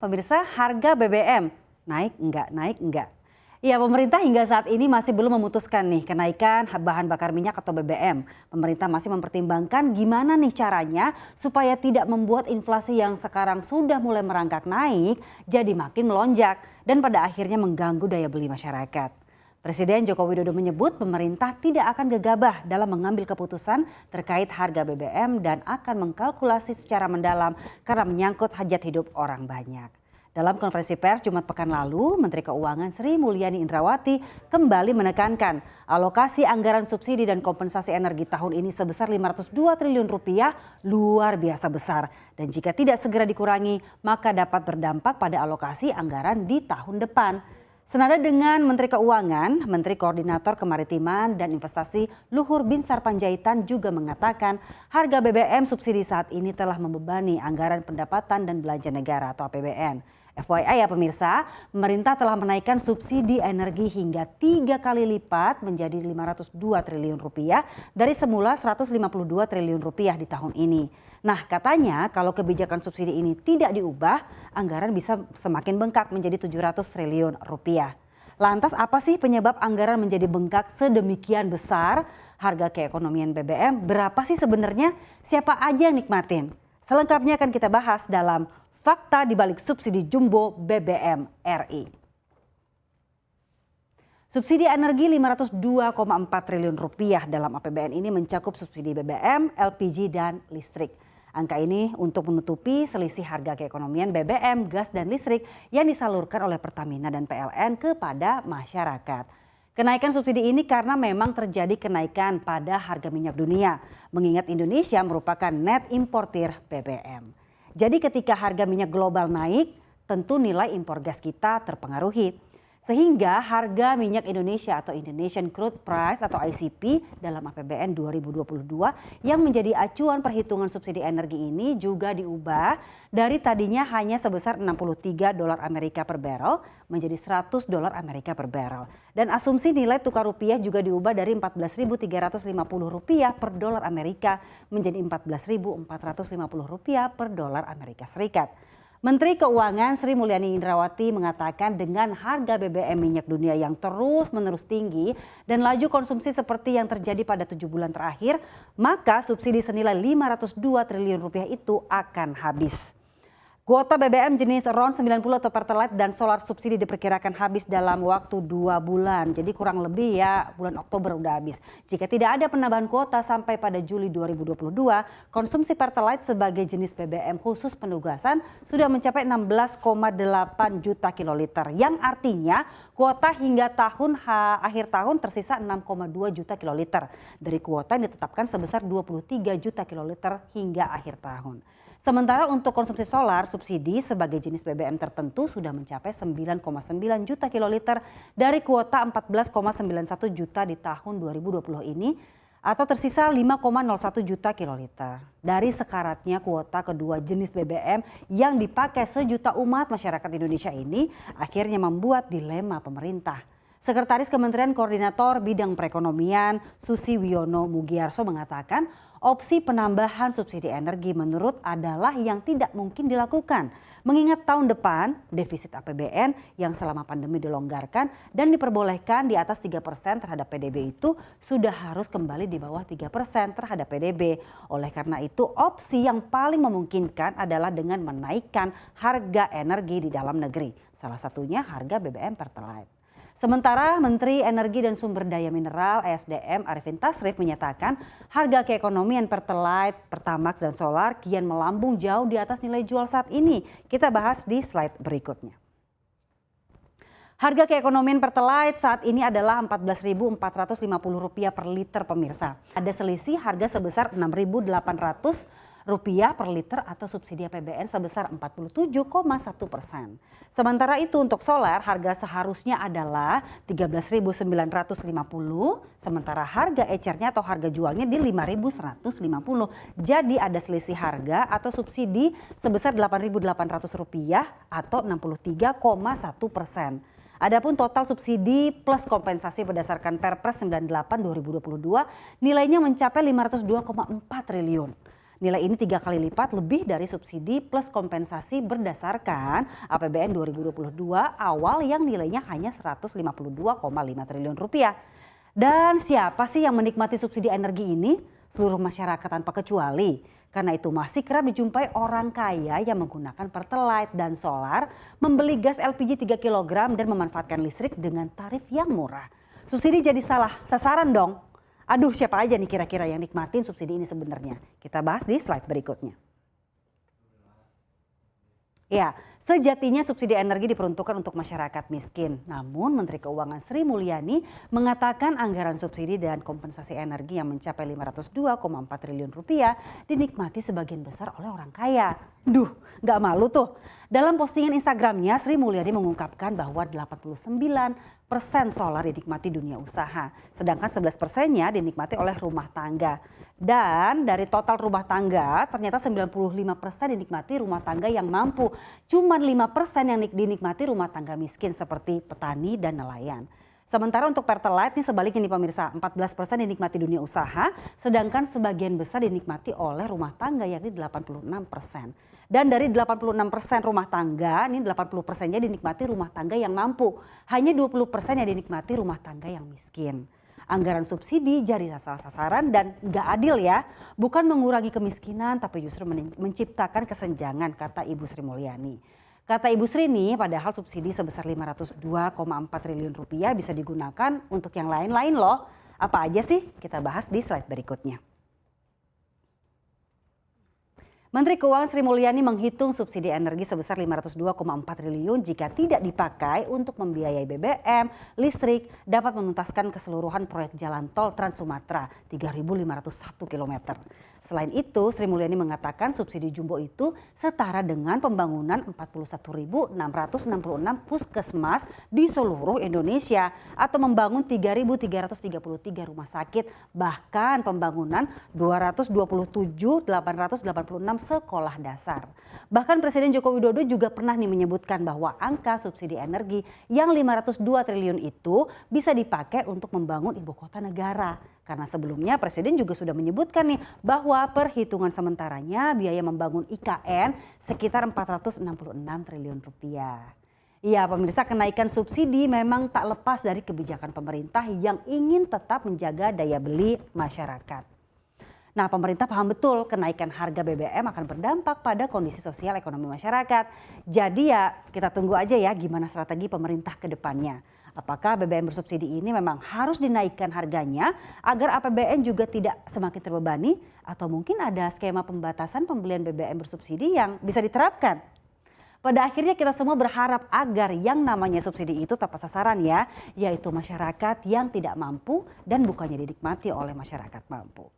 Pemirsa, harga BBM naik enggak? Ya, pemerintah hingga saat ini masih belum memutuskan nih kenaikan bahan bakar minyak atau BBM. Pemerintah masih mempertimbangkan gimana nih caranya supaya tidak membuat inflasi yang sekarang sudah mulai merangkak naik jadi makin melonjak dan pada akhirnya mengganggu daya beli masyarakat. Presiden Joko Widodo menyebut pemerintah tidak akan gegabah dalam mengambil keputusan terkait harga BBM dan akan mengkalkulasi secara mendalam karena menyangkut hajat hidup orang banyak. Dalam konferensi pers Jumat pekan lalu, Menteri Keuangan Sri Mulyani Indrawati kembali menekankan alokasi anggaran subsidi dan kompensasi energi tahun ini sebesar 502 triliun rupiah luar biasa besar. Dan jika tidak segera dikurangi, maka dapat berdampak pada alokasi anggaran di tahun depan. Senada dengan Menteri Keuangan, Menteri Koordinator Kemaritiman dan Investasi Luhur Binsar Panjaitan juga mengatakan harga BBM subsidi saat ini telah membebani anggaran pendapatan dan belanja negara atau APBN. FYI ya pemirsa, pemerintah telah menaikkan subsidi energi hingga 3 kali lipat menjadi 502 triliun rupiah dari semula 152 triliun rupiah di tahun ini. Nah katanya kalau kebijakan subsidi ini tidak diubah, anggaran bisa semakin bengkak menjadi 700 triliun rupiah. Lantas apa sih penyebab anggaran menjadi bengkak sedemikian besar? Harga keekonomian BBM berapa sih sebenarnya? Siapa aja yang nikmatin? Selengkapnya akan kita bahas dalam Fakta di balik subsidi jumbo BBM RI. Subsidi energi 502,4 triliun rupiah dalam APBN ini mencakup subsidi BBM, LPG dan listrik. Angka ini untuk menutupi selisih harga keekonomian BBM, gas dan listrik yang disalurkan oleh Pertamina dan PLN kepada masyarakat. Kenaikan subsidi ini karena memang terjadi kenaikan pada harga minyak dunia, mengingat Indonesia merupakan net importir BBM. Jadi ketika harga minyak global naik, tentu nilai impor gas kita terpengaruhi. Sehingga harga minyak Indonesia atau Indonesian Crude Price atau ICP dalam APBN 2022 yang menjadi acuan perhitungan subsidi energi ini juga diubah dari tadinya hanya sebesar 63 dolar Amerika per barrel menjadi 100 dolar Amerika per barrel. Dan asumsi nilai tukar rupiah juga diubah dari 14.350 rupiah per dolar Amerika menjadi 14.450 rupiah per dolar Amerika Serikat. Menteri Keuangan Sri Mulyani Indrawati mengatakan dengan harga BBM minyak dunia yang terus-menerus tinggi dan laju konsumsi seperti yang terjadi pada 7 bulan terakhir, maka subsidi senilai 502 triliun rupiah itu akan habis. Kuota BBM jenis RON 90 atau Pertalite dan solar subsidi diperkirakan habis dalam waktu 2 bulan. Jadi kurang lebih ya bulan Oktober udah habis. Jika tidak ada penambahan kuota sampai pada Juli 2022, konsumsi Pertalite sebagai jenis BBM khusus penugasan sudah mencapai 16,8 juta kiloliter. Yang artinya kuota hingga akhir tahun tersisa 6,2 juta kiloliter. Dari kuota yang ditetapkan sebesar 23 juta kiloliter hingga akhir tahun. Sementara untuk konsumsi solar, subsidi sebagai jenis BBM tertentu sudah mencapai 9,9 juta kiloliter dari kuota 14,91 juta di tahun 2020 ini atau tersisa 5,01 juta kiloliter. Dari sekaratnya kuota kedua jenis BBM yang dipakai sejuta umat masyarakat Indonesia ini akhirnya membuat dilema pemerintah. Sekretaris Kementerian Koordinator Bidang Perekonomian Susi Wiono Mugiarso mengatakan opsi penambahan subsidi energi menurut adalah yang tidak mungkin dilakukan. Mengingat tahun depan defisit APBN yang selama pandemi dilonggarkan dan diperbolehkan di atas 3% terhadap PDB itu sudah harus kembali di bawah 3% terhadap PDB. Oleh karena itu opsi yang paling memungkinkan adalah dengan menaikkan harga energi di dalam negeri. Salah satunya harga BBM Pertalite. Sementara Menteri Energi dan Sumber Daya Mineral (ESDM) Arifin Tasrif menyatakan harga keekonomian Pertalite, Pertamax dan Solar kian melambung jauh di atas nilai jual saat ini. Kita bahas di slide berikutnya. Harga keekonomian Pertalite saat ini adalah Rp14.450 per liter pemirsa. Ada selisih harga sebesar Rp6.800 per liter atau subsidi APBN sebesar 47,1%. Sementara itu untuk solar harga seharusnya adalah 13.950, sementara harga ecernya atau harga jualnya di 5.150. Jadi ada selisih harga atau subsidi sebesar Rp8.800 atau 63,1%. Adapun total subsidi plus kompensasi berdasarkan Perpres 98 2022 nilainya mencapai 502,4 triliun. Nilai ini 3 kali lipat lebih dari subsidi plus kompensasi berdasarkan APBN 2022 awal yang nilainya hanya 152,5 triliun rupiah. Dan siapa sih yang menikmati subsidi energi ini? Seluruh masyarakat tanpa kecuali. Karena itu masih kerap dijumpai orang kaya yang menggunakan pertalite dan solar, membeli gas LPG 3 kg dan memanfaatkan listrik dengan tarif yang murah. Subsidi jadi salah sasaran dong. Aduh, siapa aja nih kira-kira yang nikmatin subsidi ini sebenarnya? Kita bahas di slide berikutnya. Ya, sejatinya subsidi energi diperuntukkan untuk masyarakat miskin. Namun Menteri Keuangan Sri Mulyani mengatakan anggaran subsidi dan kompensasi energi yang mencapai 502,4 triliun rupiah dinikmati sebagian besar oleh orang kaya. Duh, gak malu tuh. Dalam postingan Instagramnya, Sri Mulyani mengungkapkan bahwa 89% solar dinikmati dunia usaha, sedangkan 11%-nya dinikmati oleh rumah tangga. Dan dari total rumah tangga, ternyata 95% dinikmati rumah tangga yang mampu. Cuma 5% yang dinikmati rumah tangga miskin seperti petani dan nelayan. Sementara untuk pertalite ini sebaliknya nih pemirsa, 14% dinikmati dunia usaha, sedangkan sebagian besar dinikmati oleh rumah tangga yakni 86%. Dan dari 86% rumah tangga, ini 80%-nya dinikmati rumah tangga yang mampu. Hanya 20% yang dinikmati rumah tangga yang miskin. Anggaran subsidi jadi sasaran dan gak adil ya. Bukan mengurangi kemiskinan tapi justru menciptakan kesenjangan, kata Ibu Sri Mulyani. Kata Ibu Sri nih, padahal subsidi sebesar 502,4 triliun rupiah bisa digunakan untuk yang lain-lain loh. Apa aja sih? Kita bahas di slide berikutnya. Menteri Keuangan Sri Mulyani menghitung subsidi energi sebesar 502,4 triliun jika tidak dipakai untuk membiayai BBM, listrik, dapat menuntaskan keseluruhan proyek jalan tol Trans Sumatera 3.501 km. Selain itu, Sri Mulyani mengatakan subsidi jumbo itu setara dengan pembangunan 41.666 puskesmas di seluruh Indonesia atau membangun 3.333 rumah sakit, bahkan pembangunan 227.886 sekolah dasar. Bahkan Presiden Joko Widodo juga pernah menyebutkan bahwa angka subsidi energi yang 502 triliun itu bisa dipakai untuk membangun ibu kota negara. Karena sebelumnya Presiden juga sudah menyebutkan nih bahwa perhitungan sementaranya biaya membangun IKN sekitar 466 triliun rupiah. Ya pemirsa, kenaikan subsidi memang tak lepas dari kebijakan pemerintah yang ingin tetap menjaga daya beli masyarakat. Nah, pemerintah paham betul kenaikan harga BBM akan berdampak pada kondisi sosial ekonomi masyarakat. Jadi ya kita tunggu aja ya gimana strategi pemerintah ke depannya. Apakah BBM bersubsidi ini memang harus dinaikkan harganya agar APBN juga tidak semakin terbebani, atau mungkin ada skema pembatasan pembelian BBM bersubsidi yang bisa diterapkan? Pada akhirnya kita semua berharap agar yang namanya subsidi itu tepat sasaran ya, yaitu masyarakat yang tidak mampu dan bukannya dinikmati oleh masyarakat mampu.